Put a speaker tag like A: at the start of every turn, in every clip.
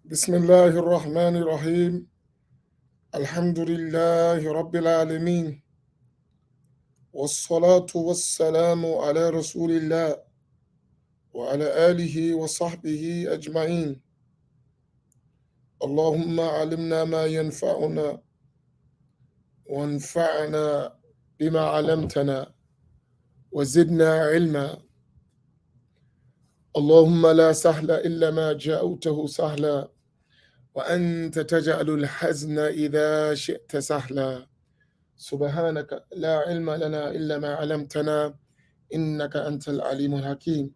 A: بسم الله الرحمن الرحيم. الحمد لله رب العالمين، والصلاة والسلام على رسول الله وعلى آله وصحبه أجمعين. اللهم علمنا ما ينفعنا وانفعنا بما علمتنا وزدنا علما. اللهم لا سهل إلا ما جعلته سهلا، وأنت تجعل الحزن إذا شئت سهلا. سبحانك لا علم لنا إلا ما علمتنا إنك أنت العليم الحكيم.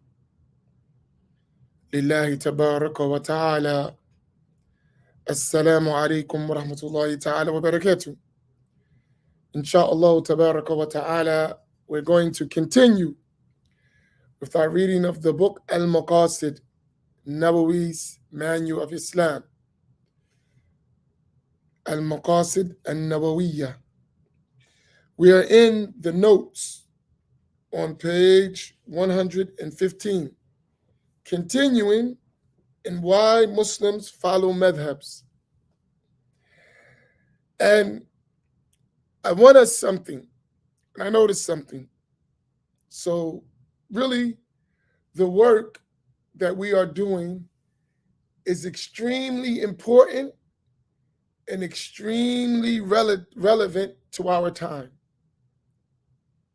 A: لله تبارك وتعالى. السلام عليكم ورحمة الله تعالى وبركاته. Inshallah tabaraka wa ta'ala, we're going to continue with our reading of the book Al-Maqasid, Nawawi's Manual of Islam. Al-Maqasid al-Nawawiyya. We are in the notes on page 115, continuing in why Muslims follow madhabs. And I want us something, and I noticed something. So, really, the work that we are doing is extremely important and extremely relevant to our time.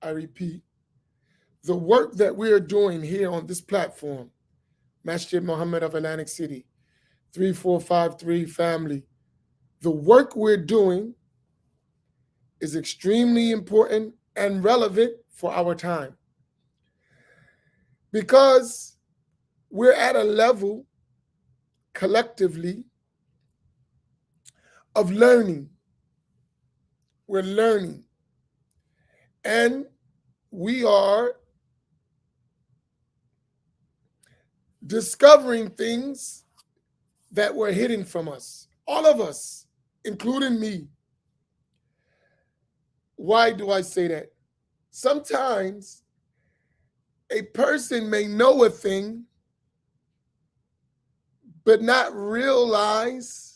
A: I repeat, the work that we are doing here on this platform, Masjid Muhammad of Atlantic City, 3453 family, the work we're doing is extremely important and relevant for our time. Because we're at a level collectively of learning. We're learning. And we are discovering things that were hidden from us. All of us, including me. Why do I say that? Sometimes a person may know a thing, but not realize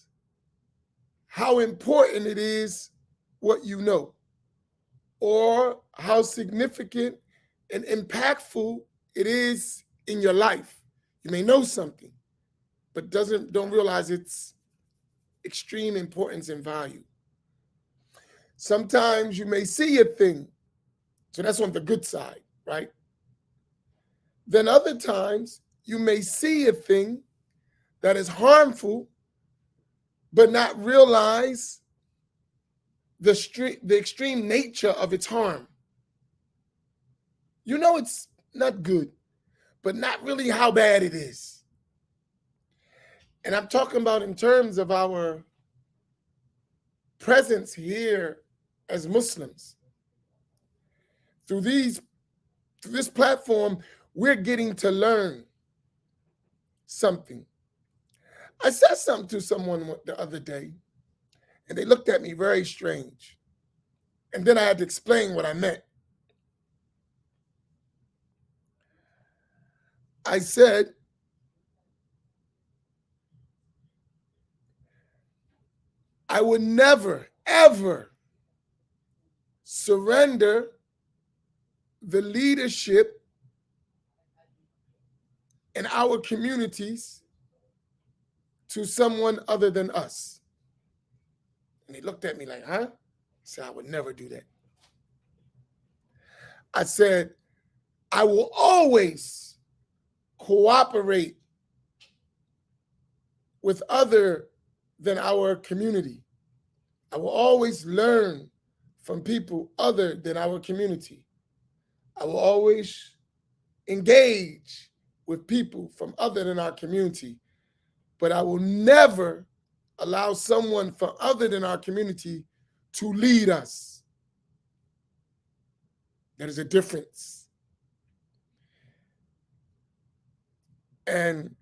A: how important it is what you know, or how significant and impactful it is in your life. You may know something, but don't realize its extreme importance and value. Sometimes you may see a thing, so that's on the good side, right? Then other times you may see a thing that is harmful, but not realize the extreme nature of its harm. You know it's not good, but not really how bad it is. And I'm talking about in terms of our presence here as Muslims. Through this platform, we're getting to learn something. I said something to someone the other day, and they looked at me very strange. And then I had to explain what I meant. I said, I would never, ever surrender the leadership in our communities to someone other than us. And he looked at me like, huh? I said, I would never do that. I said, I will always cooperate with other than our community. I will always learn from people other than our community. I will always engage with people from other than our community, but I will never allow someone from other than our community to lead us. There is a difference. And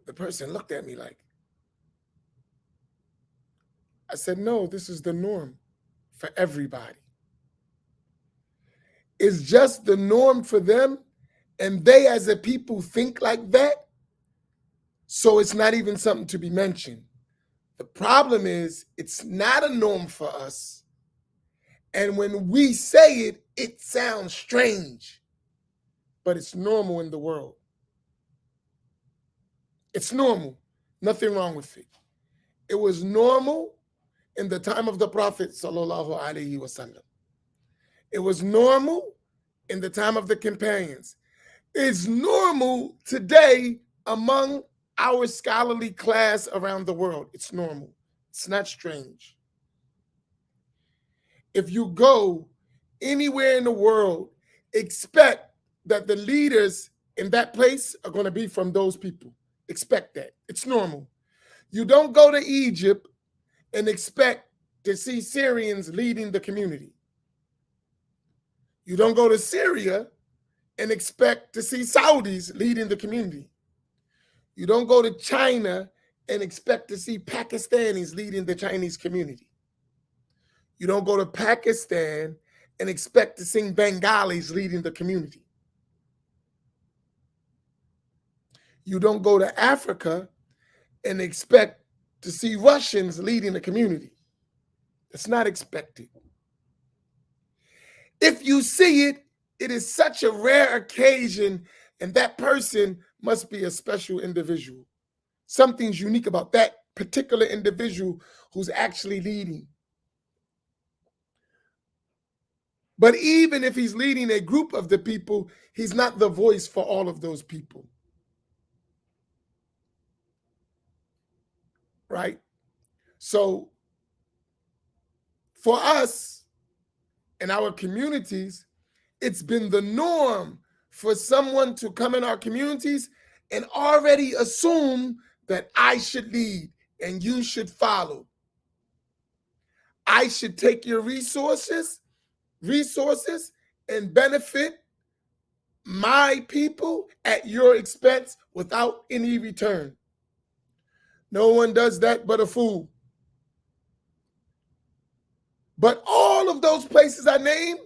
A: the person looked at me like, I said, no, this is the norm for everybody. It's just the norm for them And they as a people think like that, so it's not even something to be mentioned. The problem is it's not a norm for us. And when we say it, it sounds strange, but it's normal in the world. It's normal. Nothing wrong with it. It was normal in the time of the Prophet sallallahu alaihi wasallam. It was normal in the time of the companions. It's normal today among our scholarly class around the world. It's normal. It's not strange. If you go anywhere in the world, expect that the leaders in that place are going to be from those people. Expect that. It's normal. You don't go to Egypt and expect to see Syrians leading the community. You don't go to Syria and expect to see Saudis leading the community. You don't go to China and expect to see Pakistanis leading the Chinese community. You don't go to Pakistan and expect to see Bengalis leading the community. You don't go to Africa and expect to see Russians leading the community. It's not expected. If you see it, it is such a rare occasion, and that person must be a special individual. Something's unique about that particular individual who's actually leading. But even if he's leading a group of the people, he's not the voice for all of those people. Right? So for us in our communities, it's been the norm for someone to come in our communities and already assume that I should lead and you should follow. I should take your resources and benefit my people at your expense without any return. No one does that but a fool. But all of those places I named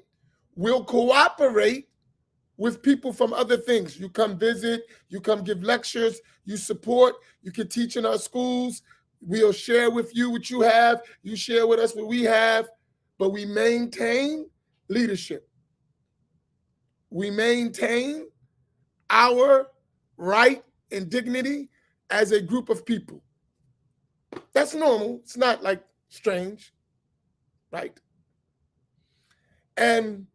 A: will cooperate with people from other things. You come visit, you come give lectures, you support, you can teach in our schools. We'll share with you what you have, you share with us what we have, but we maintain leadership. We maintain our right and dignity as a group of people. That's normal. It's not like strange, right? And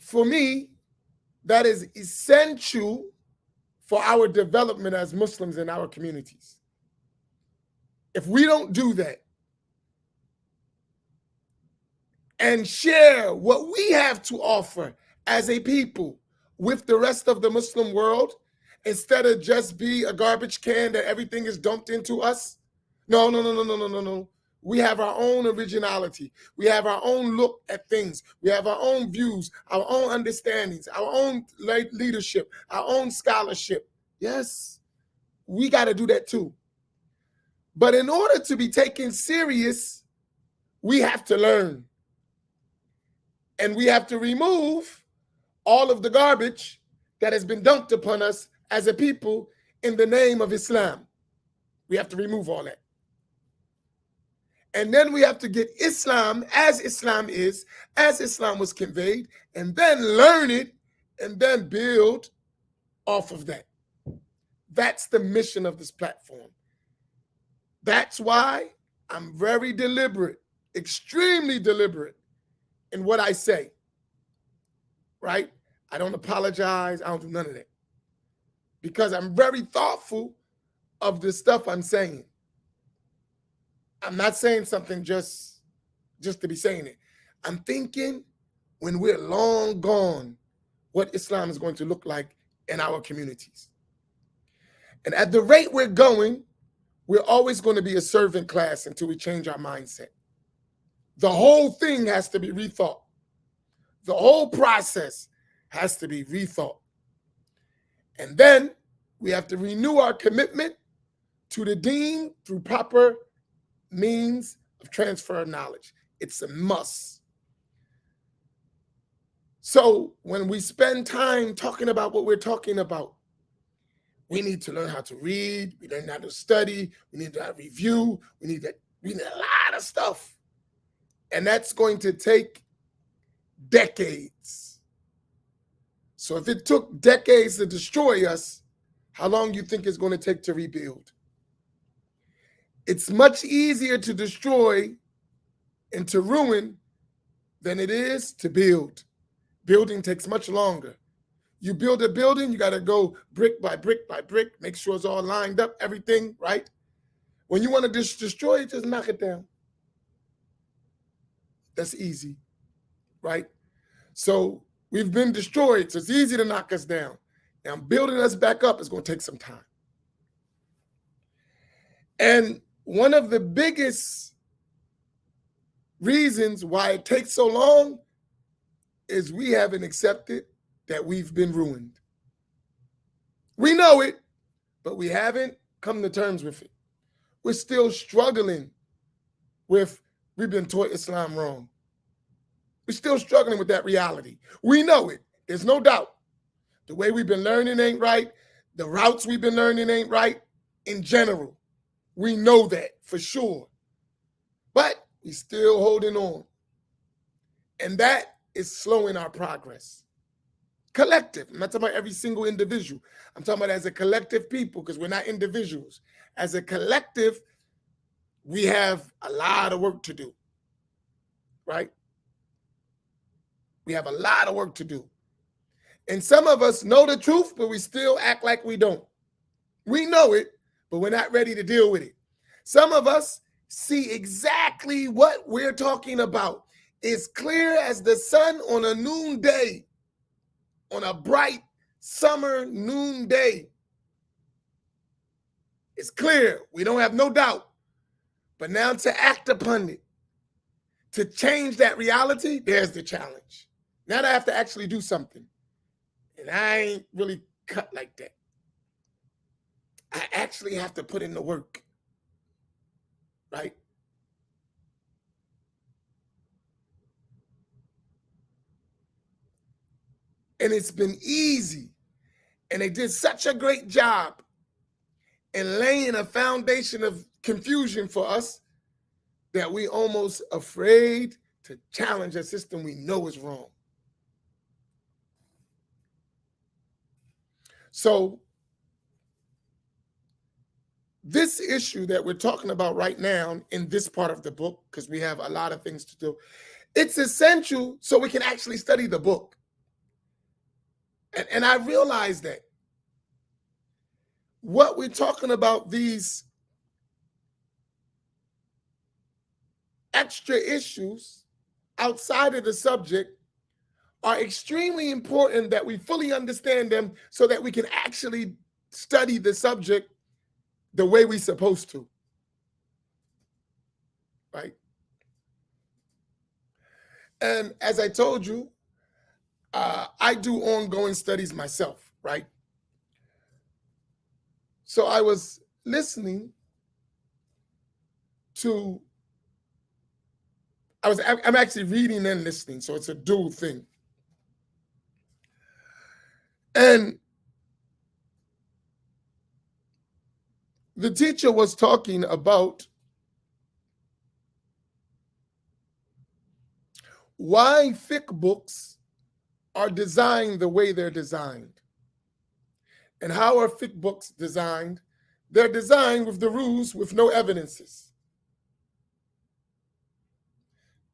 A: for me, that is essential for our development as Muslims in our communities. If we don't do that and share what we have to offer as a people with the rest of the Muslim world, instead of just be a garbage can that everything is dumped into us, no. We have our own originality. We have our own look at things. We have our own views, our own understandings, our own leadership, our own scholarship. Yes, we got to do that too. But in order to be taken serious, we have to learn. And we have to remove all of the garbage that has been dumped upon us as a people in the name of Islam. We have to remove all that. And then we have to get Islam as Islam is, as Islam was conveyed, and then learn it and then build off of that. That's the mission of this platform. That's why I'm very deliberate, extremely deliberate in what I say, right? I don't apologize. I don't do none of that because I'm very thoughtful of the stuff I'm saying. I'm not saying something just to be saying it. I'm thinking when we're long gone, what Islam is going to look like in our communities. And at the rate we're going, we're always going to be a servant class until we change our mindset. The whole thing has to be rethought. The whole process has to be rethought. And then we have to renew our commitment to the deen through proper means of transfer of knowledge. It's a must. So when we spend time talking about what we're talking about, we need to learn how to read, we learn how to study, we need to review, we need a lot of stuff. And that's going to take decades. So if it took decades to destroy us, how long do you think it's going to take to rebuild? It's much easier to destroy and to ruin than it is to build. Building takes much longer. You build a building, you got to go brick by brick by brick, make sure it's all lined up, everything, right? When you want to destroy it, just knock it down. That's easy, right? So we've been destroyed, so it's easy to knock us down. Now building us back up is going to take some time. And one of the biggest reasons why it takes so long is we haven't accepted that we've been ruined. We know it, but we haven't come to terms with it. We're still struggling with, we've been taught Islam wrong. We're still struggling with that reality. We know it. There's no doubt. The way we've been learning ain't right. The routes we've been learning ain't right in general. We know that for sure. But we're still holding on. And that is slowing our progress. Collective. I'm not talking about every single individual. I'm talking about as a collective people, because we're not individuals. As a collective, we have a lot of work to do, right? We have a lot of work to do. And some of us know the truth, but we still act like we don't. We know it, but we're not ready to deal with it. Some of us see exactly what we're talking about. It's clear as the sun on a noonday, on a bright summer noonday. It's clear. We don't have no doubt. But now to act upon it, to change that reality, there's the challenge. Now that I have to actually do something. And I ain't really cut like that. I actually have to put in the work, right? And it's been easy. And they did such a great job in laying a foundation of confusion for us that we almost afraid to challenge a system we know is wrong. So this issue that we're talking about right now in this part of the book, because we have a lot of things to do, it's essential so we can actually study the book. And I realize that what we're talking about, these extra issues outside of the subject, are extremely important that we fully understand them so that we can actually study the subject the way we're supposed to, right? And as I told you, I do ongoing studies myself, right? So I was listening to, I'm actually reading and listening, so it's a dual thing. And the teacher was talking about why fiqh books are designed the way they're designed. And how are fiqh books designed? They're designed with the rules with no evidences.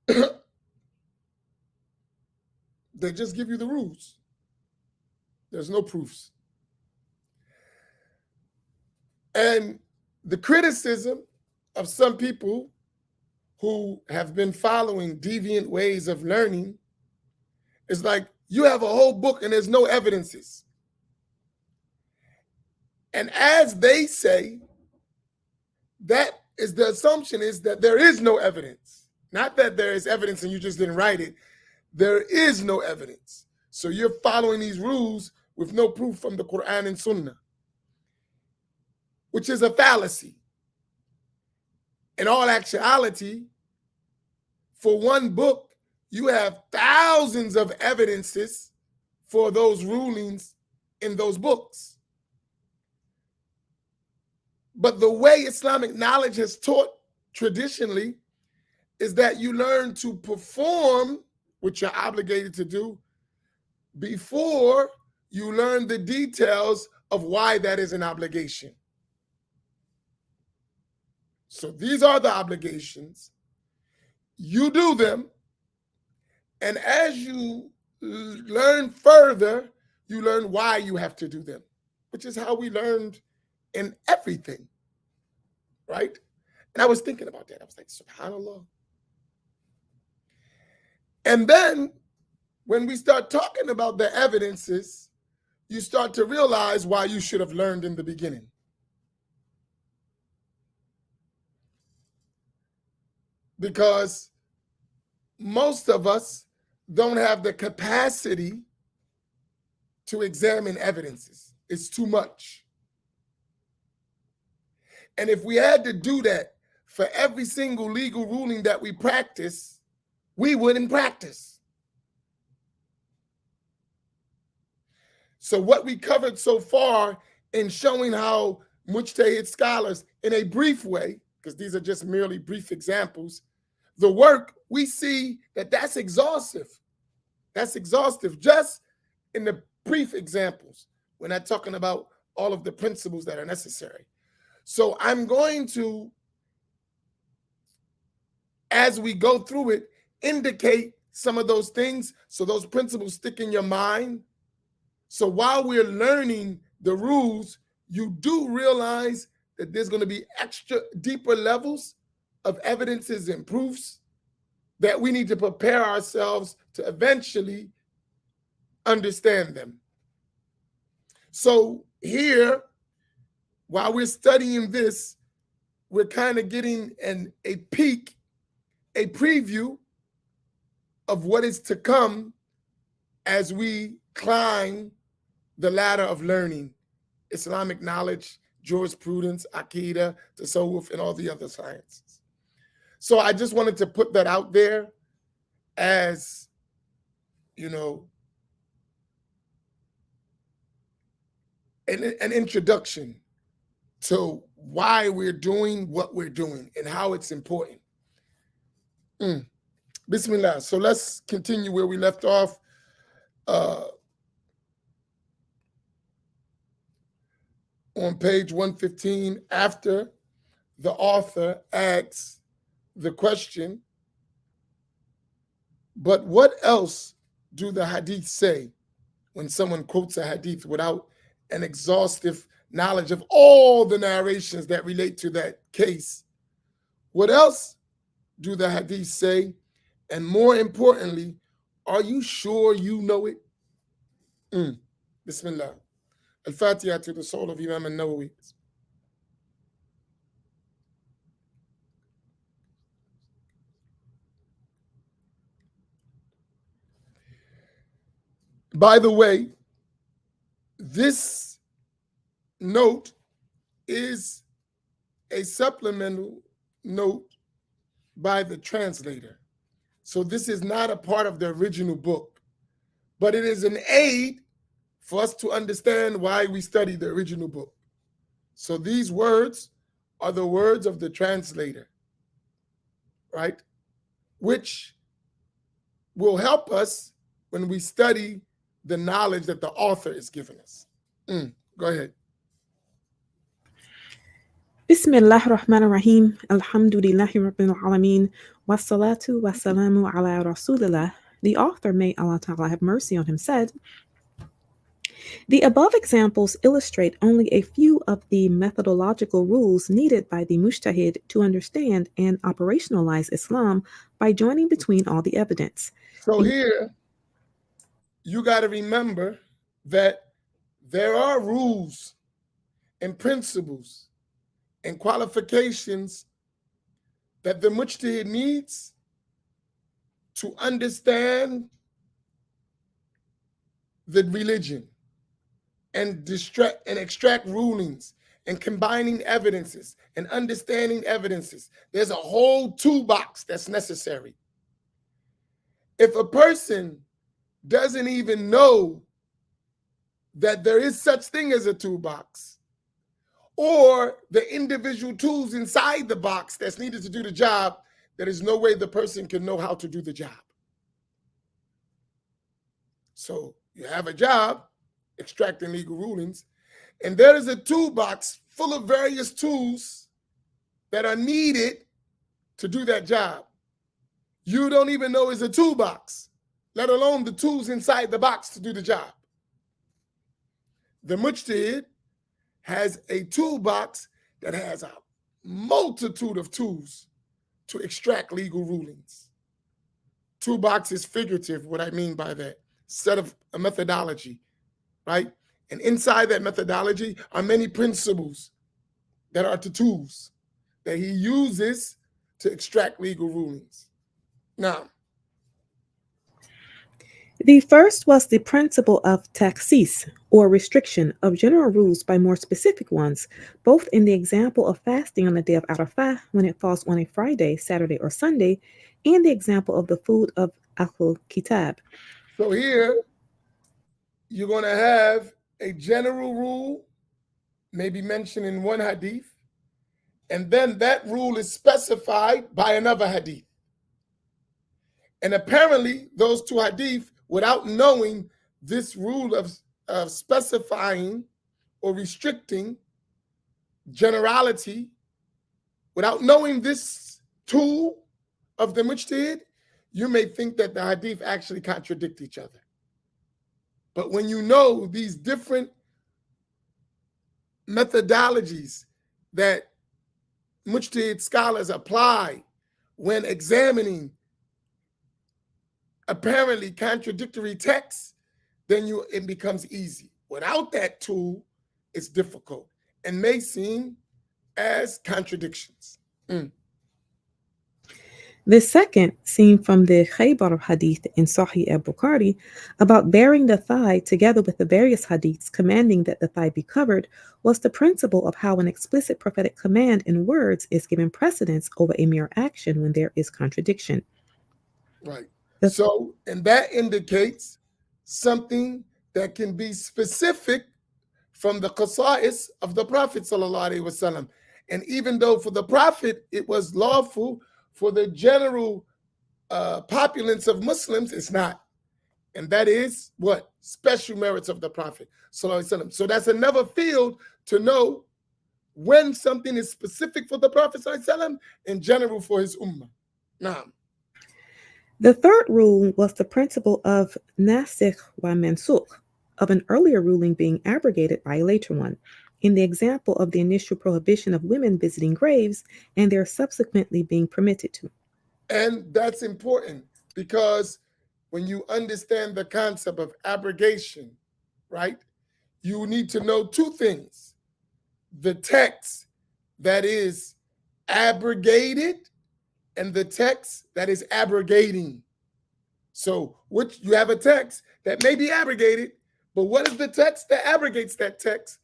A: They just give you the rules. There's no proofs. And the criticism of some people who have been following deviant ways of learning is like, you have a whole book and there's no evidences. And as they say, that is the assumption is that there is no evidence. Not that there is evidence and you just didn't write it. There is no evidence. So you're following these rules with no proof from the Quran and Sunnah, which is a fallacy. In all actuality, for one book, you have thousands of evidences for those rulings in those books. But the way Islamic knowledge has taught traditionally is that you learn to perform what you're obligated to do before you learn the details of why that is an obligation. So these are the obligations. You do them. And as you learn further, you learn why you have to do them, which is how we learned in everything, right? And I was thinking about that. I was like, subhanAllah. And then when we start talking about the evidences, you start to realize why you should have learned in the beginning. Because most of us don't have the capacity to examine evidences. It's too much. And if we had to do that for every single legal ruling that we practice, we wouldn't practice. So what we covered so far in showing how mujtahid scholars, in a brief way, because these are just merely brief examples, the work, we see that that's exhaustive. That's exhaustive just in the brief examples. We're not talking about all of the principles that are necessary. So I'm going to, as we go through it, indicate some of those things so those principles stick in your mind. So while we're learning the rules, you do realize that there's going to be extra deeper levels of evidences and proofs that we need to prepare ourselves to eventually understand them. So here, while we're studying this, we're kind of getting a peek, a preview of what is to come as we climb the ladder of learning Islamic knowledge, jurisprudence, Aqidah, Tasawwuf, and all the other sciences. So I just wanted to put that out there as, you know, an introduction to why we're doing what we're doing and how it's important. Bismillah. So let's continue where we left off. On page 115, after the author asks the question, but what else do the hadith say when someone quotes a hadith without an exhaustive knowledge of all the narrations that relate to that case? What else do the hadith say? And more importantly, are you sure you know it? Bismillah. Al-Fatiha to the soul of Imam An-Nawawi. By the way, this note is a supplemental note by the translator. So this is not a part of the original book, but it is an aid for us to understand why we study the original book. So these words are the words of the translator, right? Which will help us when we study the knowledge that the author is giving us. Go ahead.
B: Bismillah ar-Rahman ar-Rahim. Alhamdulillahi Rabbil Alameen. Wassalatu wassalamu ala Rasulillah. The author, may Allah Ta'ala have mercy on him, said, the above examples illustrate only a few of the methodological rules needed by the mujtahid to understand and operationalize Islam by joining between all the evidence.
A: So here, you got to remember that there are rules and principles and qualifications that the mujtahid needs to understand the religion and extract rulings and combining evidences and understanding evidences. There's a whole toolbox that's necessary. If a person doesn't even know that there is such thing as a toolbox, or the individual tools inside the box that's needed to do the job, there is no way the person can know how to do the job. So you have a job, extracting legal rulings, and there is a toolbox full of various tools that are needed to do that job. You don't even know it's a toolbox, let alone the tools inside the box to do the job. The mujtahid has a toolbox that has a multitude of tools to extract legal rulings. Toolbox is figurative, what I mean by that. Set of a methodology, right? And inside that methodology are many principles that are the tools that he uses to extract legal rulings. Now,
B: The first was the principle of taxis, or restriction of general rules by more specific ones, both in the example of fasting on the day of Arafah when it falls on a Friday, Saturday, or Sunday, and the example of the food of Ahlul Kitab.
A: so here you're going to have a general rule, maybe mentioned in one hadith, and then that rule is specified by another hadith. And apparently, those two hadith, without knowing this rule of specifying or restricting generality, without knowing this tool of the mujtahid, you may think that the hadith actually contradict each other. But when you know these different methodologies that mujtahid scholars apply when examining apparently contradictory texts, then it becomes easy. Without that tool, it's difficult and may seem as contradictions.
B: The second, seen from the Khaybar hadith in Sahih al-Bukhari, about bearing the thigh together with the various hadiths commanding that the thigh be covered, was the principle of how an explicit prophetic command in words is given precedence over a mere action when there is contradiction.
A: Right.
B: The
A: So, and that indicates something that can be specific from the qasa'is of the Prophet sallallahu alaihi wasallam. And even though for the Prophet it was lawful, for the general populace of Muslims, it's not. And that is what? Special merits of the Prophet sallallahu alaihi wasallam. So that's another field to know when something is specific for the Prophet sallallahu alaihi wasallam and general for his ummah. Now,
B: The third rule was the principle of nasikh wa mansukh, of an earlier ruling being abrogated by a later one, in the example of the initial prohibition of women visiting graves and their subsequently being permitted to.
A: and that's important because when you understand the concept of abrogation, right, you need to know two things: the text that is abrogated and the text that is abrogating. So, which you have a text that may be abrogated, but what is the text that abrogates that text?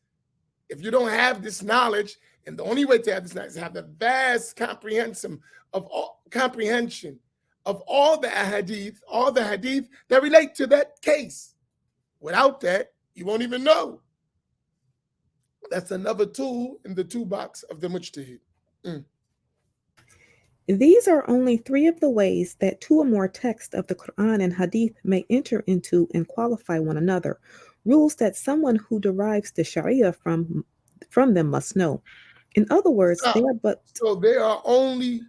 A: If you don't have this knowledge, and the only way to have this knowledge is to have the vast comprehension of all the hadith that relate to that case. Without that, you won't even know. That's another tool in the toolbox of the mujtahid.
B: These are only three of the ways that two or more texts of the Quran and Hadith may enter into and qualify one another, rules that someone who derives the Sharia from them must know. In other words, they are but
A: So there are only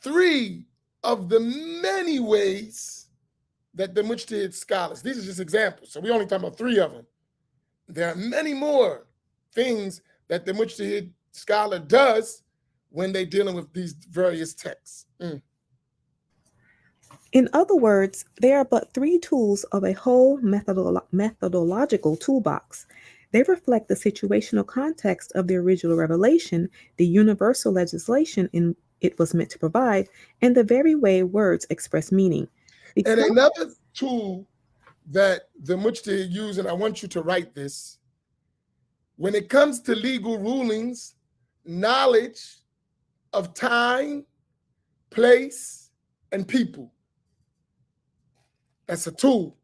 A: three of the many ways that the mujtahid scholars, these are just examples, so we only talking about three of them. There are many more things that the mujtahid scholar does when they're dealing with these various texts.
B: In other words, they are but three tools of a whole methodological toolbox. They reflect the situational context of the original revelation, the universal legislation it was meant to provide, and the very way words express meaning.
A: And
B: Because
A: another tool that the mujtahid use, and I want you to write this, when it comes to legal rulings, knowledge of time, place, and people. That's a tool.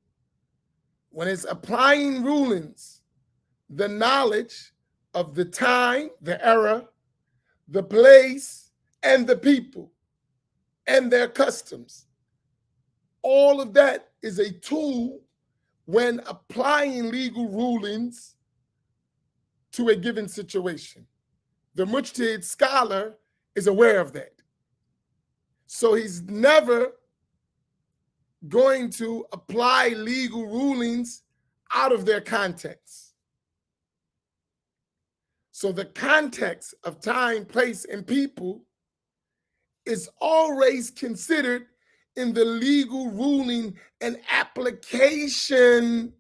A: When it's applying rulings, the knowledge of the time, the era, the place, and the people and their customs. All of that is a tool when applying legal rulings to a given situation. The mujtahid scholar is aware of that. So he's never going to apply legal rulings out of their context. So the context of time, place, and people is always considered in the legal ruling and application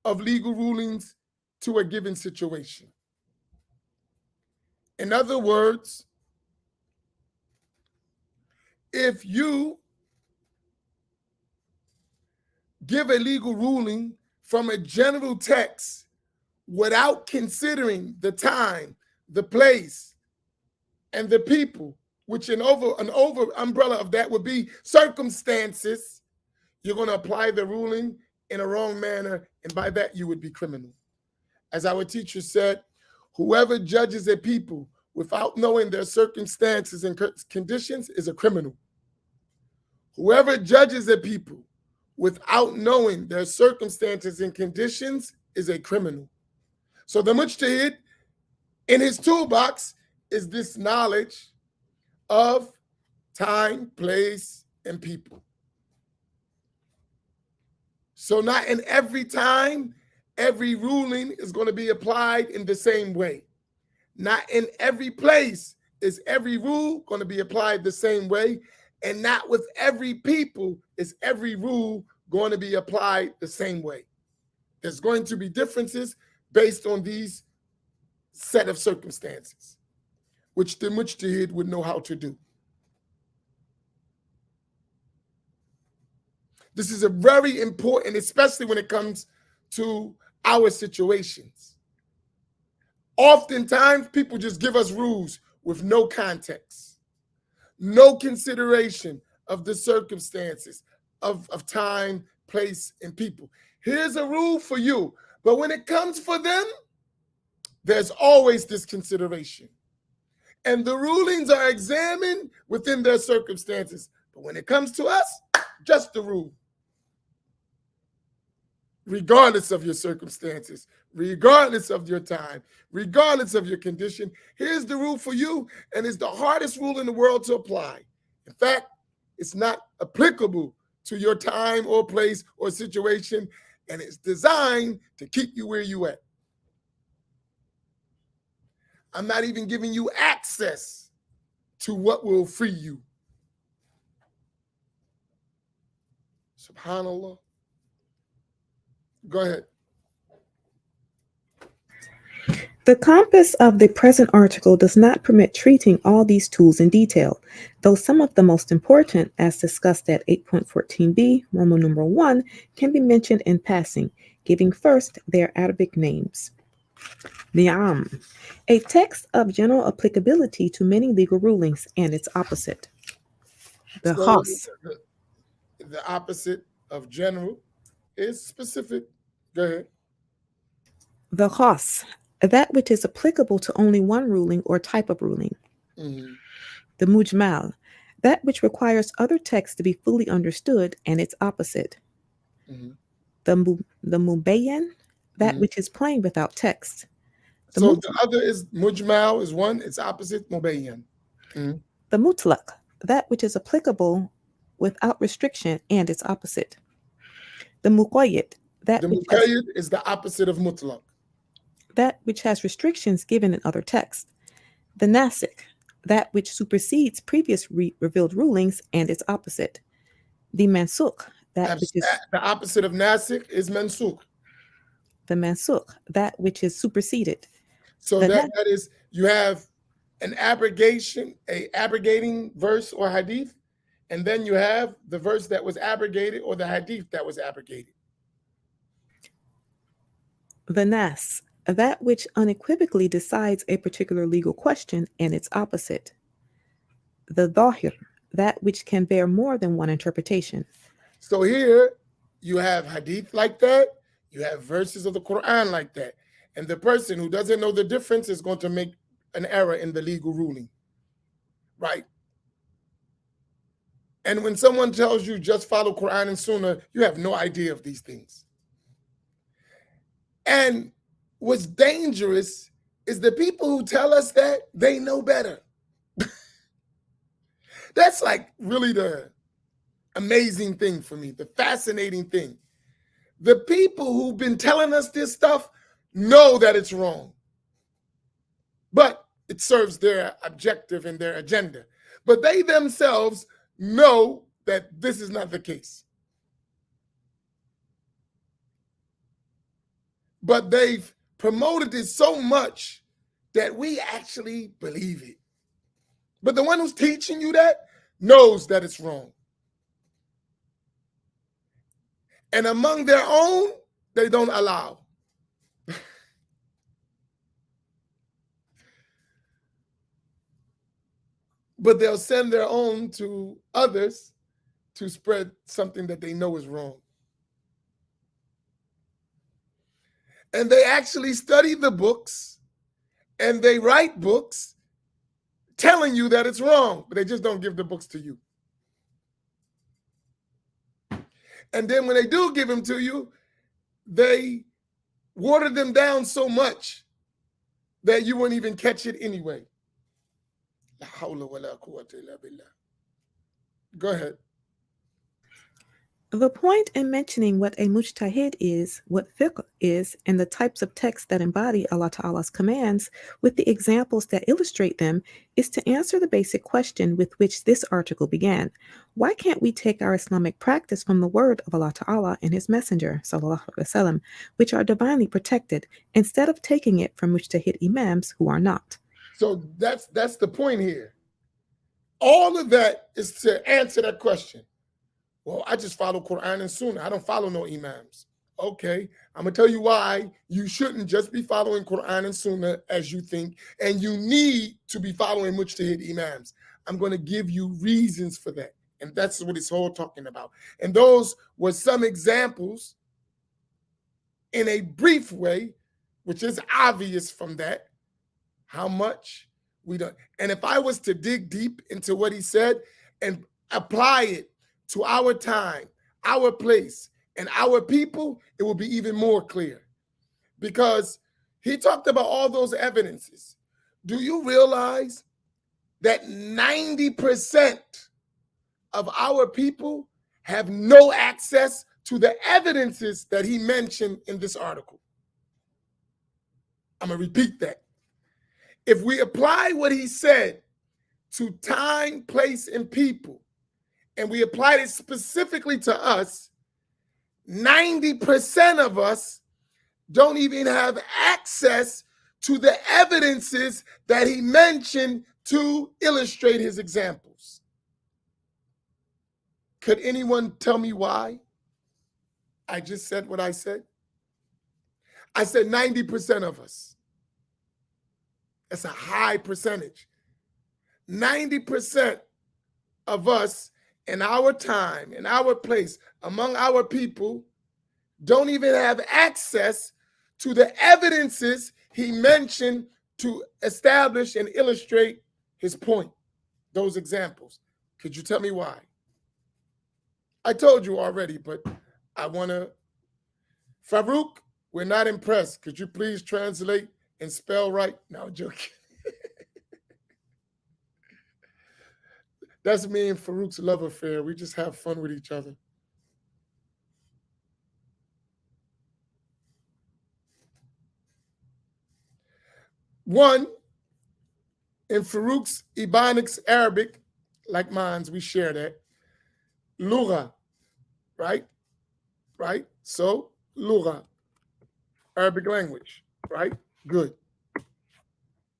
A: of legal rulings to a given situation. In other words, if you give a legal ruling from a general text without considering the time, the place, and the people, which an over umbrella of that would be circumstances, you're going to apply the ruling in a wrong manner, and by that you would be criminal. As our teacher said, whoever judges a people without knowing their circumstances and conditions is a criminal. Whoever judges a people without knowing their circumstances and conditions is a criminal. So the mujtahid in his toolbox is this knowledge of time, place, and people. So not in every time, every ruling is going to be applied in the same way. Not in every place is every rule going to be applied the same way. And not with every people is every rule going to be applied the same way. There's going to be differences based on these set of circumstances, which the mujtahid would know how to do. This is a very important, especially when it comes to our situations. Oftentimes, people just give us rules with no context, no consideration of the circumstances of time, place, and people. Here's a rule for you, but when it comes for them, there's always this consideration. And the rulings are examined within their circumstances. But when it comes to us, just the rule. Regardless of your circumstances, regardless of your time, regardless of your condition, here's the rule for you, and it's the hardest rule in the world to apply. In fact, it's not applicable to your time or place or situation, and it's designed to keep you where you at. I'm not even giving you access to what will free you. SubhanAllah. Go ahead.
B: The compass of the present article does not permit treating all these tools in detail, though some of the most important, as discussed at 8.14b, Roman numeral 1, can be mentioned in passing, giving first their Arabic names. Ni'am, a text of general applicability to many legal rulings, and its opposite. The
A: So
B: khas,
A: the opposite of general is specific. Go ahead.
B: the khas, that which is applicable to only one ruling or type of ruling.
A: Mm-hmm.
B: The mujmal, that which requires other texts to be fully understood, and its opposite.
A: Mm-hmm.
B: The mubayyan, that
A: Mm-hmm.
B: which is plain without text. The,
A: So
B: mut-
A: the other is mujmal is one, its opposite, mubayyan. Mm-hmm.
B: the mutlaq, that which is applicable without restriction, and its opposite. The muqayyad,
A: The muqayyid is the opposite of mutlaq.
B: that which has restrictions given in other texts. The nasikh, that which supersedes previous revealed rulings, and its opposite. The mansukh, that which is
A: The opposite of nasikh is mansukh.
B: the mansukh, that which is superseded.
A: So
B: The
A: that is, you have an abrogation, a abrogating verse or hadith, and then you have the verse that was abrogated or the hadith that was abrogated.
B: The nas, that which unequivocally decides a particular legal question, and its opposite. The dhahir, that which can bear more than one interpretation.
A: So here You have hadith like that. You have verses of the Quran like that. And the person who doesn't know the difference is going to make an error in the legal ruling. Right? And when someone tells you just follow Quran and Sunnah, you have no idea of these things. And what's dangerous is the people who tell us that they know better. That's like really the amazing thing for me, the fascinating thing. The people who've been telling us this stuff know that it's wrong, but it serves their objective and their agenda. But they themselves know that this is not the case. But they've promoted it so much that we actually believe it. But the one who's teaching you that knows that it's wrong. And among their own, they don't allow. But they'll send their own to others to spread something that they know is wrong. And they actually study the books and they write books telling you that it's wrong, but they just don't give the books to you. And then when they do give them to you, they water them down so much that you won't even catch it anyway. Go ahead.
B: The point in mentioning what a mujtahid is, what fiqh is, and the types of texts that embody Allah Ta'ala's commands with the examples that illustrate them is to answer the basic question with which this article began. Why can't we take our Islamic practice from the word of Allah Ta'ala and His Messenger, Sallallahu Alaihi Wasallam, which are divinely protected, instead of taking it from mujtahid imams who are not?
A: So that's the point here. All of that is to answer that question. Well, I just follow Quran and Sunnah. I don't follow no imams. Okay, I'm going to tell you why you shouldn't just be following Quran and Sunnah as you think, and you need to be following mujtahid imams. I'm going to give you reasons for that, and that's what it's all talking about. And those were some examples in a brief way, which is obvious from that, how much we don't. And if I was to dig deep into what he said and apply it to our time, our place, and our people, it will be even more clear. Because he talked about all those evidences. Do you realize that 90% of our people have no access to the evidences that he mentioned in this article? I'm going to repeat that. If we apply what he said to time, place, and people, and we applied it specifically to us, 90% of us don't even have access to the evidences that he mentioned to illustrate his examples. Could anyone tell me why I just said what I said? I said 90% of us. That's a high percentage. 90% of us in our time, in our place, among our people, don't even have access to the evidences he mentioned to establish and illustrate his point, those examples. Could you tell me why? I told you already, but I want to. Farouk, we're not impressed. Could you please translate and spell right? No, I'm joking. That's me and Farouk's love affair. We just have fun with each other. One, in Farouk's Ebonics Arabic, like mine's, we share that. Lugha, right? Right? So, Lugha, Arabic language, right? Good.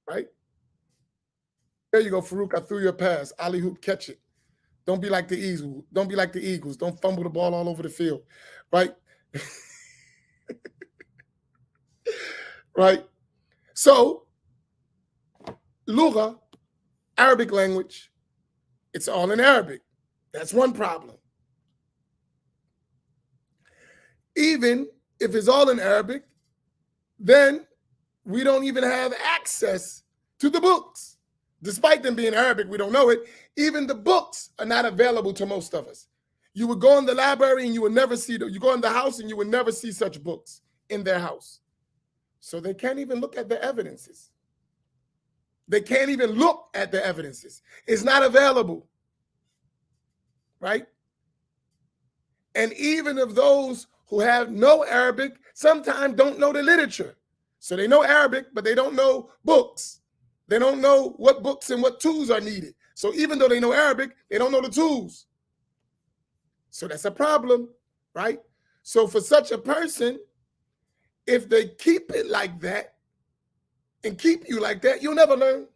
A: Right? There you go, Farouk. I threw you a pass. Ali Hoop, catch it. Don't be like the Eagles. Don't be like the Eagles. Don't fumble the ball all over the field. Right? Right? So, Lugha, Arabic language, it's all in Arabic. That's one problem. Even if it's all in Arabic, then we don't even have access to the books. Despite them being Arabic, we don't know it. Even the books are not available to most of us. You would go in the library and you would never see them. You go in the house and you would never see such books in their house. So they can't even look at the evidences. They can't even look at the evidences. It's not available, right? And even of those who have no Arabic, sometimes don't know the literature. So they know Arabic, but they don't know books. They don't know what books and what tools are needed. So even though they know Arabic, they don't know the tools. So that's a problem, right? So for such a person, if they keep it like that and keep you like that, you'll never learn,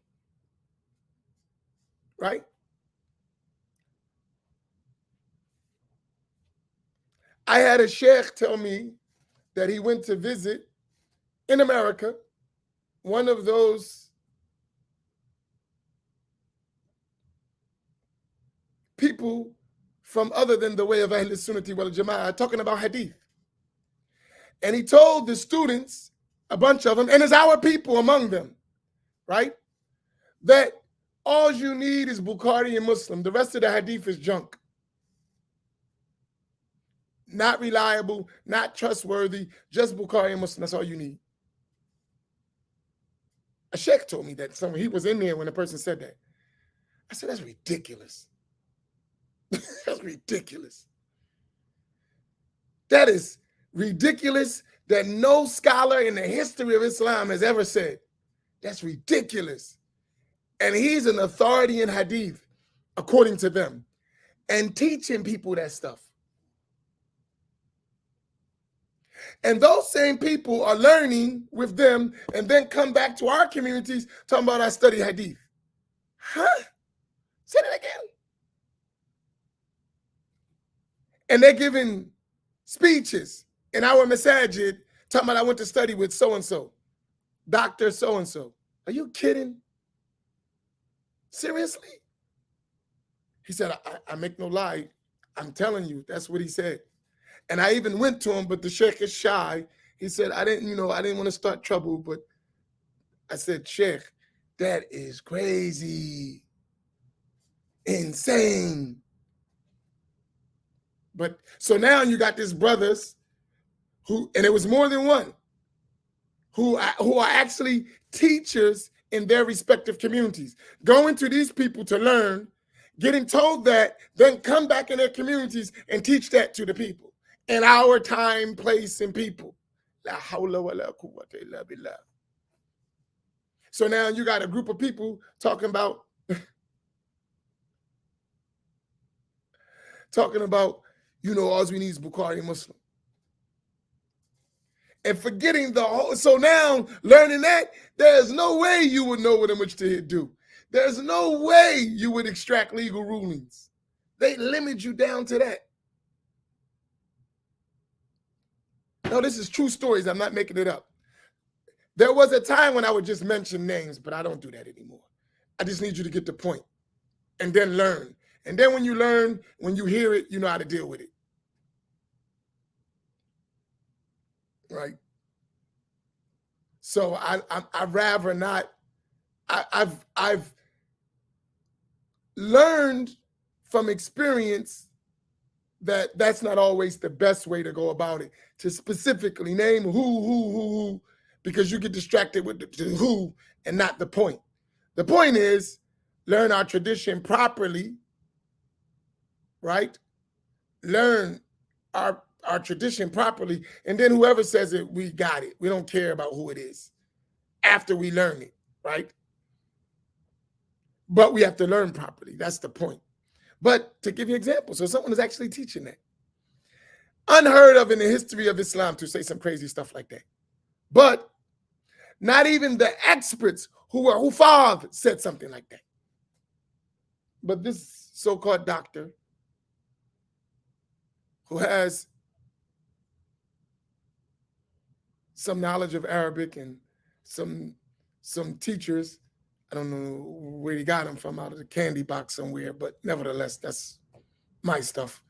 A: right? I had a sheikh tell me that he went to visit in America one of those people from other than the way of Ahl Sunnati wal Jama'ah, talking about hadith. And he told the students, a bunch of them, and it's our people among them, right? That all you need is Bukhari and Muslim. The rest of the hadith is junk. Not reliable, not trustworthy, just Bukhari and Muslim. That's all you need. A sheikh told me that he was in there when the person said that. I said, that's ridiculous. That's ridiculous. That is ridiculous that no scholar in the history of Islam has ever said. That's ridiculous. And he's an authority in hadith, according to them, and teaching people that stuff. And those same people are learning with them and then come back to our communities talking about I study hadith. Huh? Say that again. And they're giving speeches in our masajid talking about I went to study with so-and-so, Dr. so-and-so. Are you kidding? Seriously? He said, I make no lie. I'm telling you, that's what he said. And I even went to him, but the sheikh is shy. He said, I didn't want to start trouble, but I said, Sheikh, that is crazy, insane. But so now you got these brothers who, and it was more than one, who are actually teachers in their respective communities, going to these people to learn, getting told that, then come back in their communities and teach that to the people. In our time, place, and people. La hawla wa la quwwata illa billah. So now you got a group of people talking about all we need is Bukhari Muslim. And forgetting the whole, so now learning that, there's no way you would know what a mujtahid do. There's no way you would extract legal rulings. They limit you down to that. No, this is true stories. I'm not making it up. There was a time when I would just mention names, but I don't do that anymore. I just need you to get the point and then learn. And then when you learn, when you hear it, you know how to deal with it. Right? So I'd rather not. I've learned from experience that that's not always the best way to go about it, to specifically name who, because you get distracted with the who and not the point. The point is learn our tradition properly, right? Learn our tradition properly, and then whoever says it, we got it. We don't care about who it is after we learn it, right? But we have to learn properly. That's the point. But to give you an example, so someone is actually teaching that. Unheard of in the history of Islam to say some crazy stuff like that. But not even the experts who father said something like that. But this so-called doctor who has some knowledge of Arabic and some teachers, I don't know where he got them from, out of the candy box somewhere, but nevertheless, that's my stuff.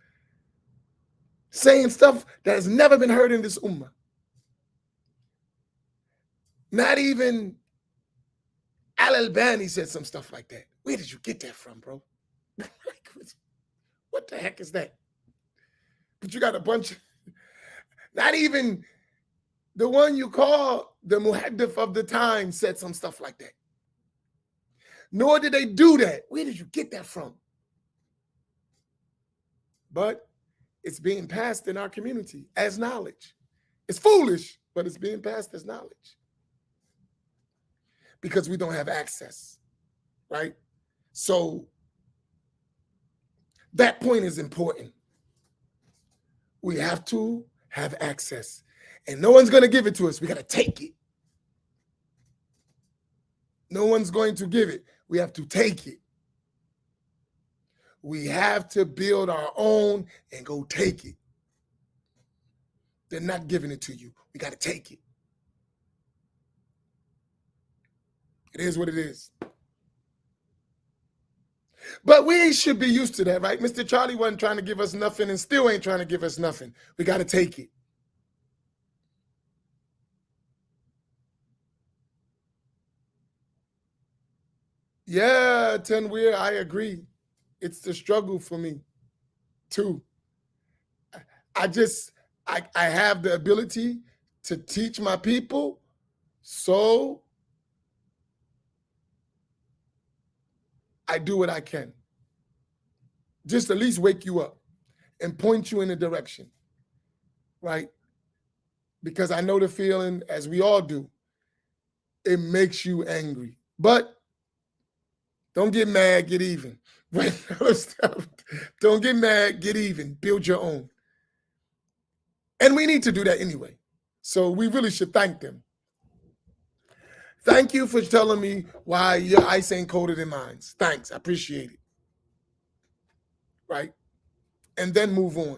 A: saying stuff that has never been heard in this ummah. Not even Al-Albani said some stuff like that. Where did you get that from, bro? What the heck is that? But you got a bunch of, not even the one you call the muhaddith of the time said some stuff like that. Nor did they do that. Where did you get that from? But it's being passed in our community as knowledge. It's foolish, but it's being passed as knowledge because we don't have access, right? So that point is important. We have to have access, and no one's going to give it to us. We got to take it. No one's going to give it. We have to take it. We have to build our own and go take it. They're not giving it to you. We got to take it. It is what it is. But we should be used to that, right? Mr. Charlie wasn't trying to give us nothing and still ain't trying to give us nothing. We got to take it. Yeah, Tenweer, I agree. It's the struggle for me, too. I have the ability to teach my people, so I do what I can. Just at least wake you up and point you in a direction, right? Because I know the feeling, as we all do, it makes you angry. But don't get mad, get even. Right? Don't get mad, get even. Build your own. And we need to do that anyway. So we really should thank them. Thank you for telling me why your ice ain't colder than mine. Thanks. I appreciate it. Right? And then move on.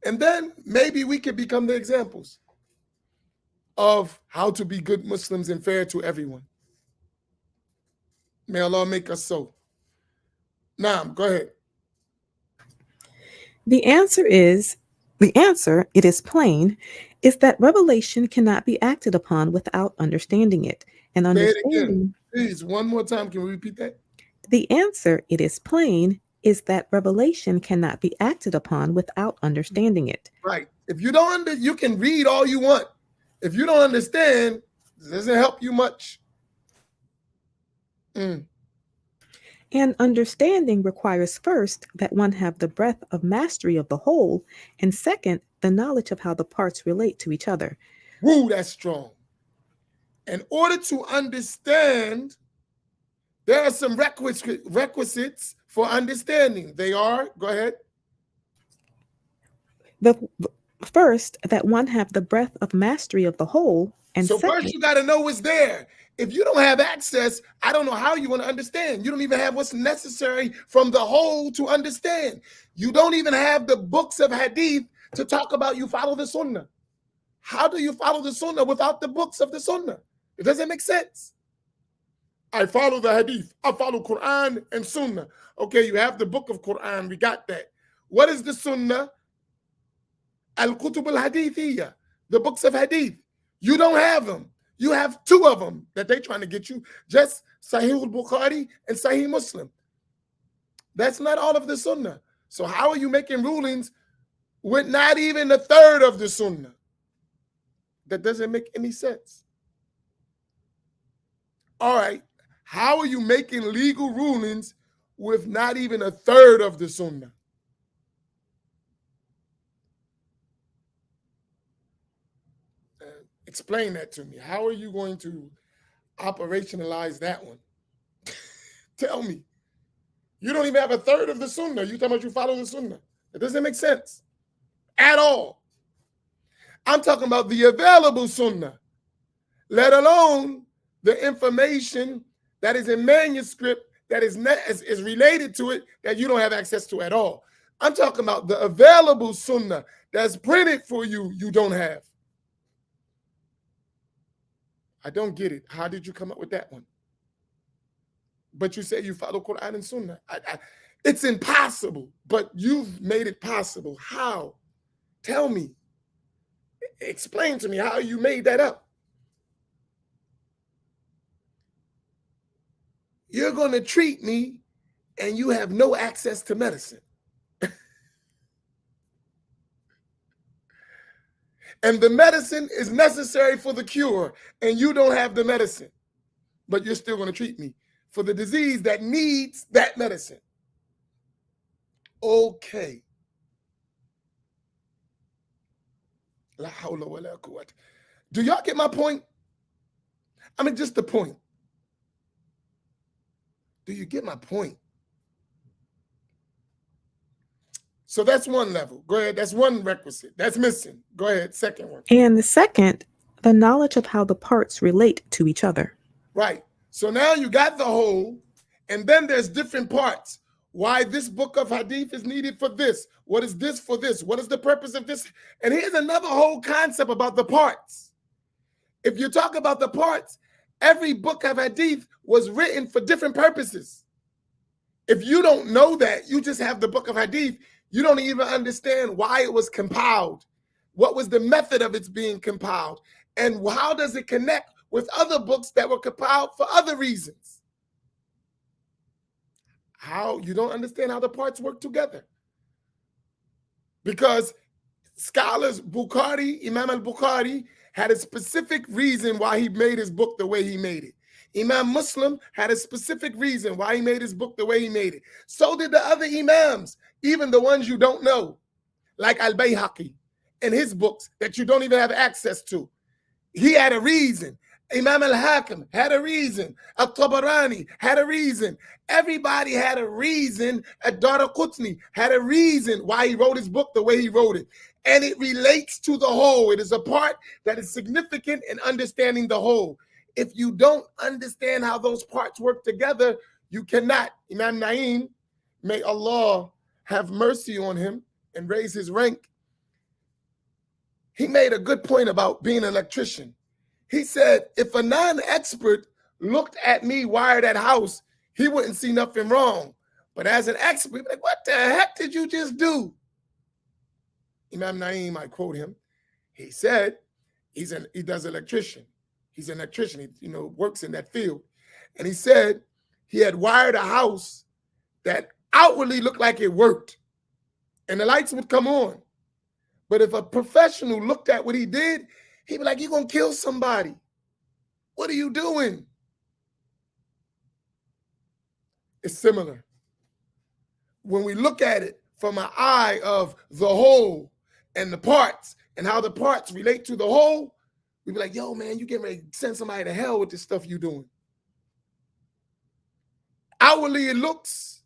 A: And then maybe we could become the examples of how to be good Muslims and fair to everyone. May Allah make us so. Naam, go ahead.
B: The answer, it is plain, is that revelation cannot be acted upon without understanding it. And
A: Say it again.
B: understanding,
A: Please, one more time. Can we repeat that?
B: the answer, it is plain, is that revelation cannot be acted upon without understanding it.
A: Right. If you don't you can read all you want. If you don't understand, it doesn't help you much.
B: And understanding requires first that one have the breadth of mastery of the whole, and second, the knowledge of how the parts relate to each other.
A: Woo, that's strong. In order to understand, there are some requisites for understanding. They are, go ahead.
B: The first, that one have the breadth of mastery of the whole, and
A: So
B: second,
A: first you got to know what's there. If you don't have access, I don't know how you want to understand. You don't even have what's necessary from the whole to understand. You don't even have the books of hadith to talk about you follow the sunnah. How do you follow the sunnah without the books of the sunnah? It doesn't make sense. I follow the hadith. I follow Quran and sunnah. Okay, you have the book of Quran. We got that. What is the sunnah? Al-Kutub al-Hadithiyya, the books of hadith. You don't have them. You have two of them that they're trying to get you, just Sahih al-Bukhari and Sahih Muslim. That's not all of the sunnah. So how are you making rulings with not even a third of the sunnah? That doesn't make any sense. All right, how are you making legal rulings with not even a third of the sunnah? Explain that to me. How are you going to operationalize that one? Tell me. You don't even have a third of the sunnah. You talking about you follow the sunnah. It doesn't make sense at all. I'm talking about the available sunnah, let alone the information that is in manuscript that is related to it that you don't have access to at all. I'm talking about the available sunnah that's printed for you, you don't have. I don't get it. How did you come up with that one? But you say you follow Quran and Sunnah. It's impossible, but you've made it possible. How? Tell me. Explain to me how you made that up. You're going to treat me and you have no access to medicine. And the medicine is necessary for the cure, and you don't have the medicine, but you're still going to treat me for the disease that needs that medicine. Okay. La hawla wa la quwwata. Do y'all get my point? I mean, just the point. Do you get my point? So that's one level. Go ahead. That's one requisite. That's missing. Go ahead. Second one.
B: And the second, the knowledge of how the parts relate to each other.
A: Right. So now you got the whole, and then there's different parts. Why this book of hadith is needed for this. What is this for this? What is the purpose of this? And here's another whole concept about the parts. If you talk about the parts, every book of hadith was written for different purposes. If you don't know that, you just have the book of hadith, you don't even understand why it was compiled. What was the method of its being compiled? And how does it connect with other books that were compiled for other reasons? How? You don't understand how the parts work together. Because scholars, Imam al-Bukhari had a specific reason why he made his book the way he made it. Imam Muslim had a specific reason why he made his book the way he made it. So did the other imams, even the ones you don't know, like Al-Bayhaqi and his books that you don't even have access to. He had a reason. Imam al-Hakim had a reason. Al-Tabarani had a reason. Everybody had a reason. Ad-Daraqutni had a reason why he wrote his book the way he wrote it. And it relates to the whole. It is a part that is significant in understanding the whole. If you don't understand how those parts work together, you cannot. Imam Naim, may Allah have mercy on him and raise his rank. He made a good point about being an electrician. He said, if a non-expert looked at me wire that house, he wouldn't see nothing wrong. But as an expert, he'd be like, what the heck did you just do? Imam Naim, I quote him, he said, he does electrician. He's an electrician, he works in that field. And he said he had wired a house that outwardly looked like it worked. And the lights would come on. But if a professional looked at what he did, he'd be like, you're going to kill somebody. What are you doing? It's similar. When we look at it from an eye of the whole and the parts and how the parts relate to the whole, we'd be like, yo, man, you getting ready to send somebody to hell with this stuff you're doing. Outwardly, it looks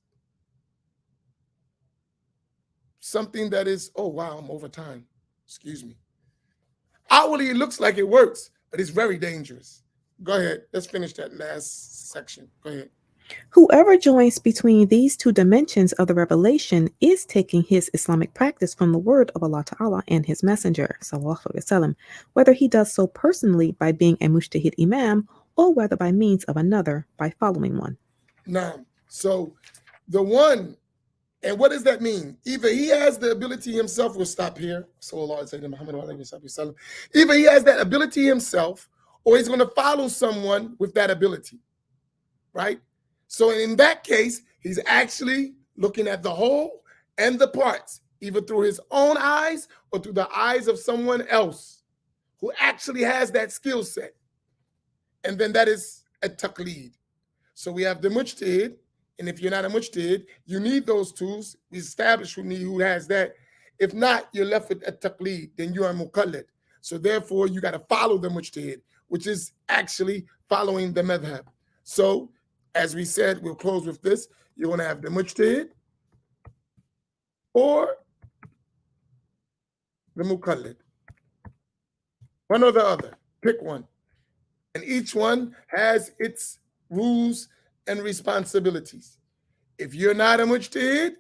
A: something that is, oh, wow, I'm over time. Excuse me. Outwardly, it looks like it works, but it's very dangerous. Go ahead. Let's finish that last section. Go ahead.
B: Whoever joins between these two dimensions of the revelation is taking his Islamic practice from the word of Allah Ta'ala and his messenger, sallallahu alaihi wasallam, whether he does so personally by being a mujtahid imam or whether by means of another by following one.
A: Now, so the one, and what does that mean? Either he has the ability himself, we'll stop here. Either he has that ability himself, or he's going to follow someone with that ability, right? So in that case, he's actually looking at the whole and the parts, either through his own eyes or through the eyes of someone else who actually has that skill set. And then that is a taqleed. So we have the mujtahid, and if you're not a mujtahid, you need those tools. We establish who has that. If not, you're left with a taqleed, then you are muqallid. So therefore, you got to follow the mujtahid, which is actually following the madhab. So as we said, we'll close with this. You're going to have the mujtahid or the muqallid. One or the other. Pick one. And each one has its rules and responsibilities. If you're not a mujtahid,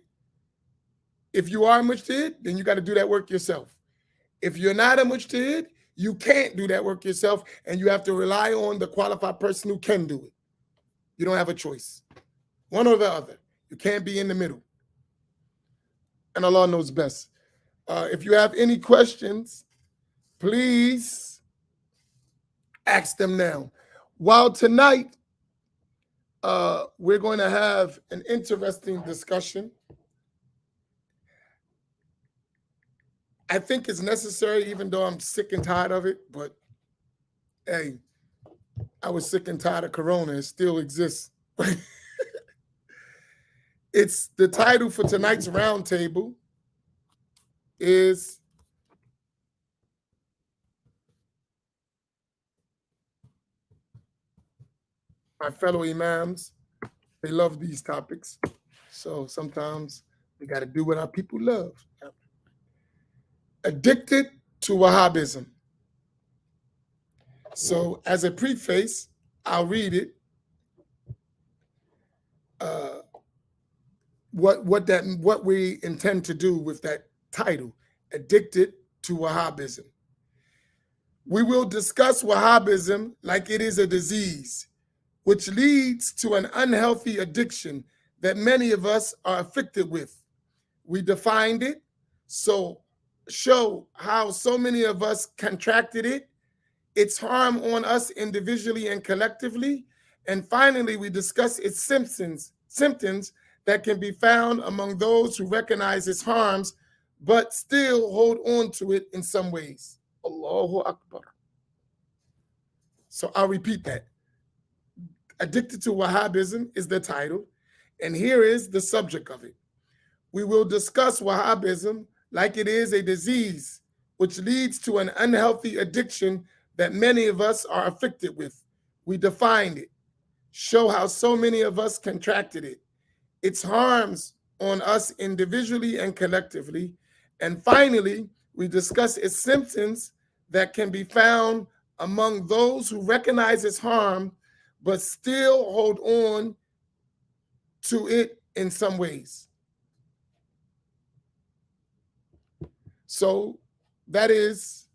A: if you are a mujtahid, then you got to do that work yourself. If you're not a mujtahid, you can't do that work yourself, and you have to rely on the qualified person who can do it. You don't have a choice. One or the other. You can't be in the middle. and Allah knows best. If you have any questions, please ask them now. While tonight, we're going to have an interesting discussion. I think it's necessary, even though I'm sick and tired of it, but hey, I was sick and tired of Corona. It still exists. It's the title for tonight's roundtable is my fellow imams. They love these topics. So sometimes we got to do what our people love. Addicted to Wahhabism. So as a preface, I'll read it. What we intend to do with that title, Addicted to Wahhabism. We will discuss Wahhabism like it is a disease, which leads to an unhealthy addiction that many of us are afflicted with. We defined it, so show how so many of us contracted it, its harm on us individually and collectively, and finally we discuss its symptoms that can be found among those who recognize its harms but still hold on to it in some ways. Allahu Akbar. So I'll repeat that. Addicted to Wahhabism is the title, and here is the subject of it. We will discuss Wahhabism like it is a disease, which leads to an unhealthy addiction that many of us are afflicted with. We defined it, show how so many of us contracted it, its harms on us individually and collectively, and finally, we discuss its symptoms that can be found among those who recognize its harm but still hold on to it in some ways. So that isn't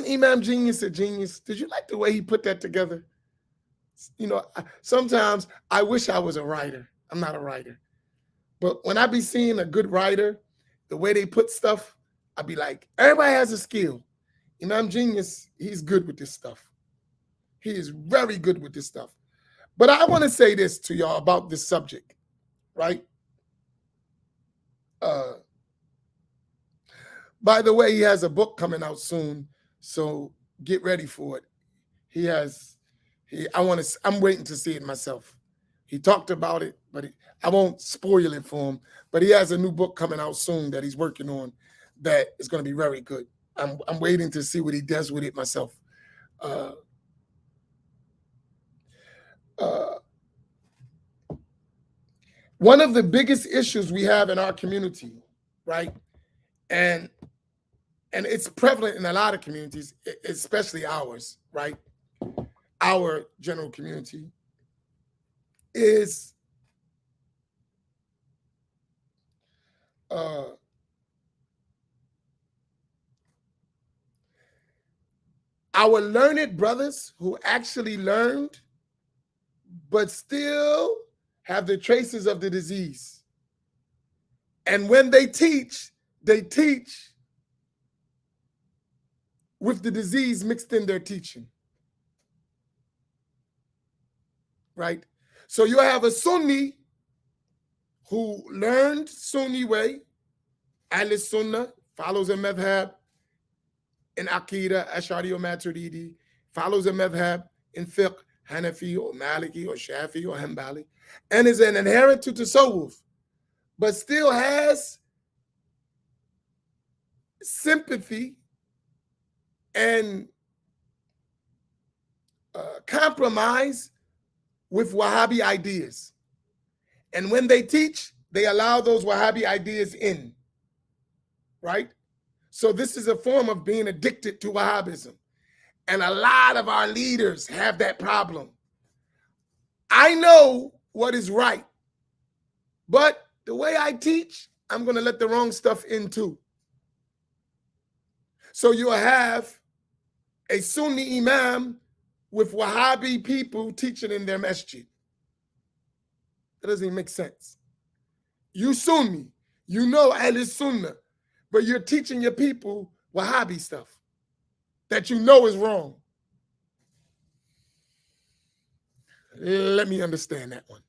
A: Imam Genius a genius? Did you like the way he put that together? You know, sometimes I wish I was a writer. I'm not a writer. But when I be seeing a good writer, the way they put stuff, I be like, everybody has a skill. Imam Genius, he's good with this stuff. He is very good with this stuff. But I want to say this to y'all about this subject, right? By the way, he has a book coming out soon, so get ready for it. I'm waiting to see it myself. He talked about it, but I won't spoil it for him. But he has a new book coming out soon that he's working on that is going to be very good. I'm waiting to see what he does with it myself. One of the biggest issues we have in our community, right, and it's prevalent in a lot of communities, especially ours, right, our general community, is our learned brothers who actually learned but still have the traces of the disease. And when they teach with the disease mixed in their teaching. Right? So you have a Sunni who learned Sunni way, Al-Sunnah, follows a madhab in Aqidah, Ash'ari or Maturidi, follows a madhab in fiqh, Hanafi or Maliki or Shafi or Hanbali, and is an adherent to Tasawwuf, but still has sympathy and compromise with Wahhabi ideas. And when they teach, they allow those Wahhabi ideas in, right? So this is a form of being addicted to Wahhabism. And a lot of our leaders have that problem. I know what is right, but the way I teach, I'm going to let the wrong stuff in too. So you'll have a Sunni imam with Wahhabi people teaching in their masjid. That doesn't even make sense. You Sunni, You know Ahl Sunnah, but you're teaching your people Wahhabi stuff that you know is wrong. Let me understand that one.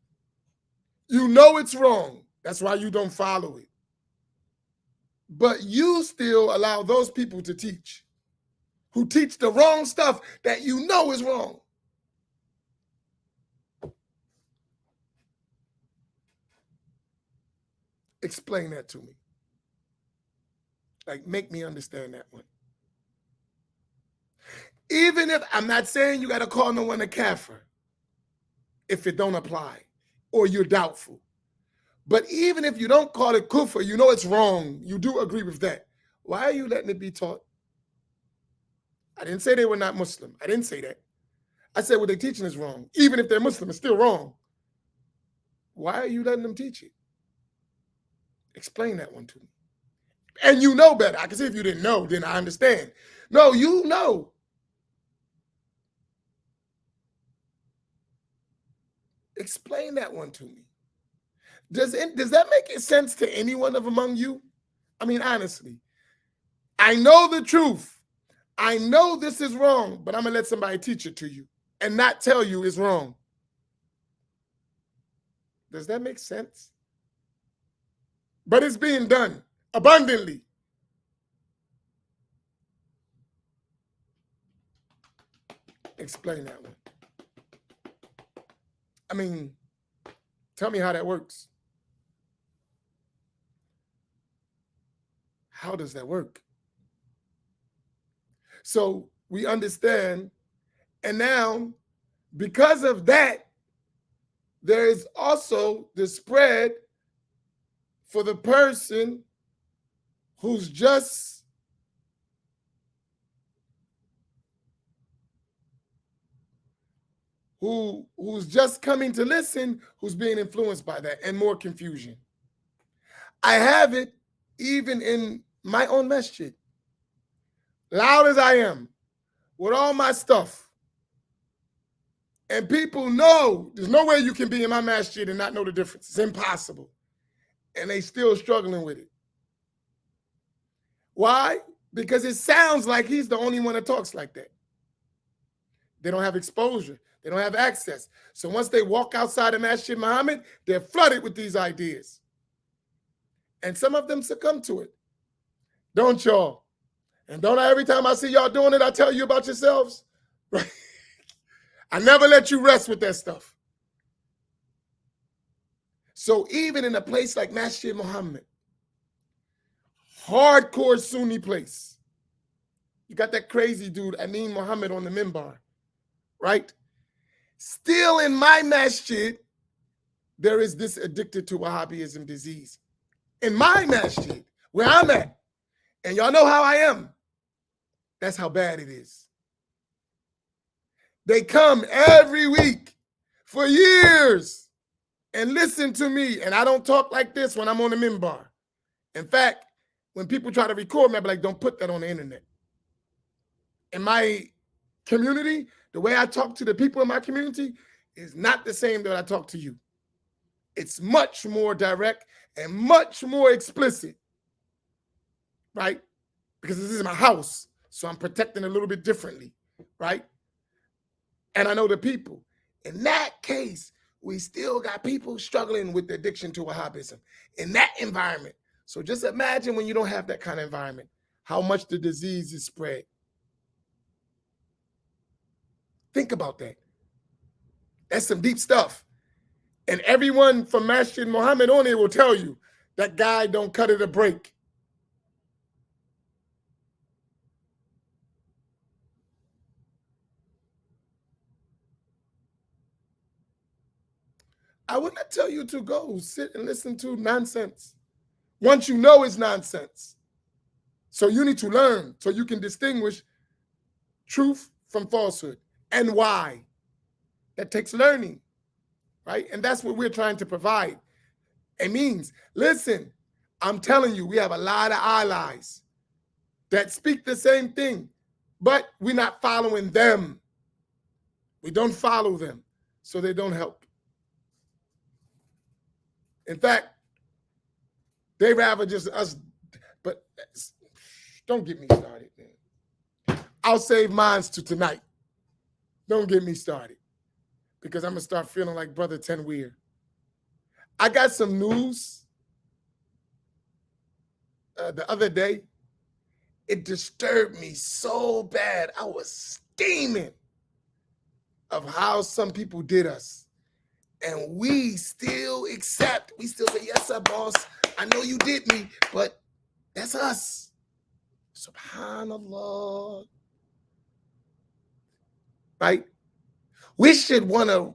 A: You know it's wrong. That's why you don't follow it. But you still allow those people to teach, who teach the wrong stuff that you know is wrong. Explain that to me. Like, make me understand that one. Even if, I'm not saying you got to call no one a kafir if it don't apply or you're doubtful. But even if you don't call it kufr, you know it's wrong. You do agree with that. Why are you letting it be taught? I didn't say they were not Muslim. I didn't say that. I said what they're teaching is wrong. Even if they're Muslim, it's still wrong. Why are you letting them teach it? Explain that one to me. And you know better. I can see if you didn't know, then I understand. No, you know. Explain that one to me. Does that make sense to anyone of among you? I mean, honestly, I know the truth. I know this is wrong, but I'm going to let somebody teach it to you and not tell you it's wrong. Does that make sense? But it's being done abundantly. Explain that one. I mean, tell me how that works. How does that work? So we understand, and now because of that, there is also the spread for the person who's just who's just coming to listen, who's being influenced by that, and more confusion. I have it even in my own masjid, loud as I am, with all my stuff. And people know there's no way you can be in my masjid and not know the difference. It's impossible. And they still struggling with it. Why? Because it sounds like he's the only one that talks like that. They don't have exposure. They don't have access. So once they walk outside of Masjid Muhammad, they're flooded with these ideas. And some of them succumb to it. Don't y'all? And don't I, every time I see y'all doing it, I tell you about yourselves? Right? I never let you rest with that stuff. So even in a place like Masjid Muhammad, hardcore Sunni place, you got that crazy dude, Amin Muhammad, on the minbar, right? Still in my masjid, there is this addicted to Wahhabism disease. In my masjid, where I'm at, and y'all know how I am, that's how bad it is. They come every week for years and listen to me, and I don't talk like this when I'm on the minbar. In fact, when people try to record me, I'll be like, don't put that on the internet. In my community, the way I talk to the people in my community is not the same that I talk to you. It's much more direct and much more explicit, right? Because this is my house, so I'm protecting a little bit differently, right? And I know the people. In that case, we still got people struggling with the addiction to Wahhabism in that environment. So just imagine when you don't have that kind of environment, how much the disease is spread. Think about that. That's some deep stuff. And everyone from Masjid Muhammad on here will tell you that guy don't cut it a break. I would not tell you to go sit and listen to nonsense. Once you know it's nonsense. So you need to learn so you can distinguish truth from falsehood and why. That takes learning, right? And that's what we're trying to provide. It means, listen, I'm telling you, we have a lot of allies that speak the same thing, but we're not following them. We don't follow them, so they don't help. In fact, They rather just us, but don't get me started, man. I'll save mines to tonight. Don't get me started because I'm gonna start feeling like Brother Tenweir. I got some news the other day. It disturbed me so bad. I was steaming of how some people did us. And we still accept. We still say, yes, sir, boss. I know you did me, but that's us. Subhanallah. Right? We should want to.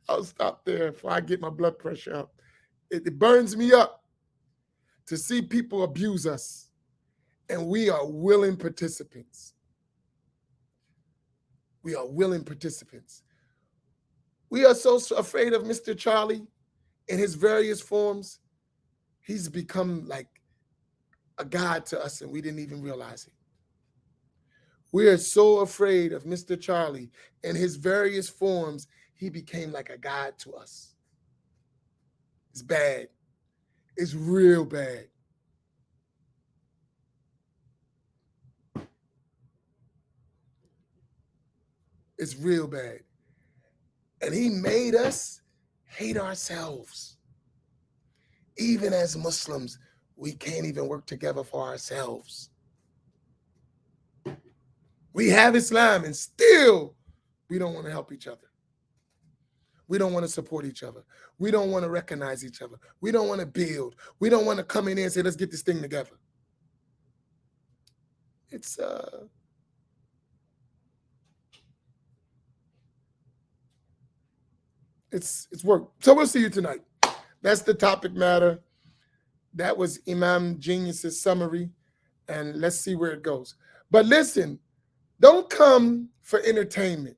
A: I'll stop there before I get my blood pressure up. It burns me up to see people abuse us, and we are willing participants. We are willing participants. We are so afraid of Mr. Charlie in his various forms. He's become like a god to us, and we didn't even realize it. We are so afraid of Mr. Charlie in his various forms. He became like a god to us. It's bad. It's real bad. It's real bad. And he made us hate ourselves. Even as Muslims, we can't even work together for ourselves. We have Islam and still we don't want to help each other. We don't want to support each other. We don't want to recognize each other. We don't want to build. We don't want to come in here and say, let's get this thing together. It's work. So we'll see you tonight. That's the topic matter. That was Imam Genius's summary, and let's see where it goes. But listen, don't come for entertainment,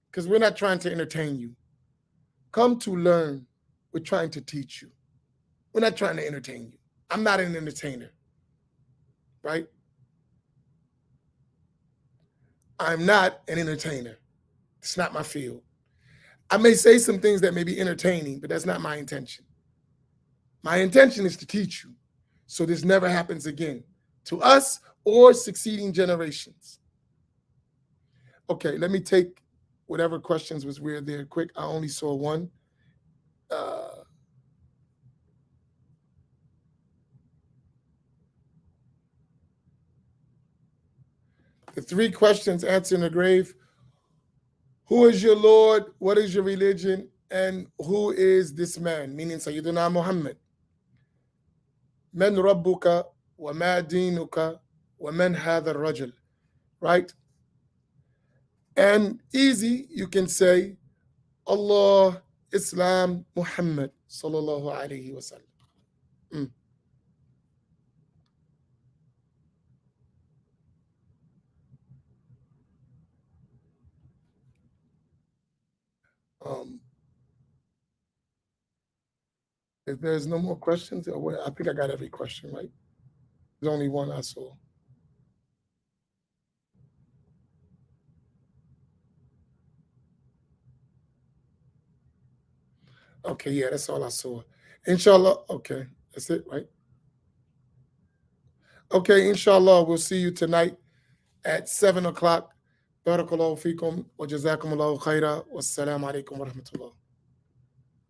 A: because we're not trying to entertain you. Come to learn. We're trying to teach you. We're not trying to entertain you. I'm not an entertainer, right? I'm not an entertainer. It's not my field. I may say some things that may be entertaining, but that's not my intention. My intention is to teach you so this never happens again to us or succeeding generations. Okay, let me take whatever questions was weird there quick. I only saw one. The 3 questions answered in the grave. Who is your Lord? What is your religion? And who is this man? Meaning Sayyidina Muhammad. Man rabbuka wa ma dinuka wa man hadha rajul. Right? And easy, you can say Allah, Islam, Muhammad sallallahu alayhi wa sallam. If there's no more questions, I think I got every question, right? There's only one I saw. Okay, yeah, that's all I saw. Inshallah, okay, that's it, right? Okay, inshallah, we'll see you tonight at 7 o'clock. Barakallahu fikum wa jazakumullahu khaira. Wassalamu alaikum wa rahmatullah.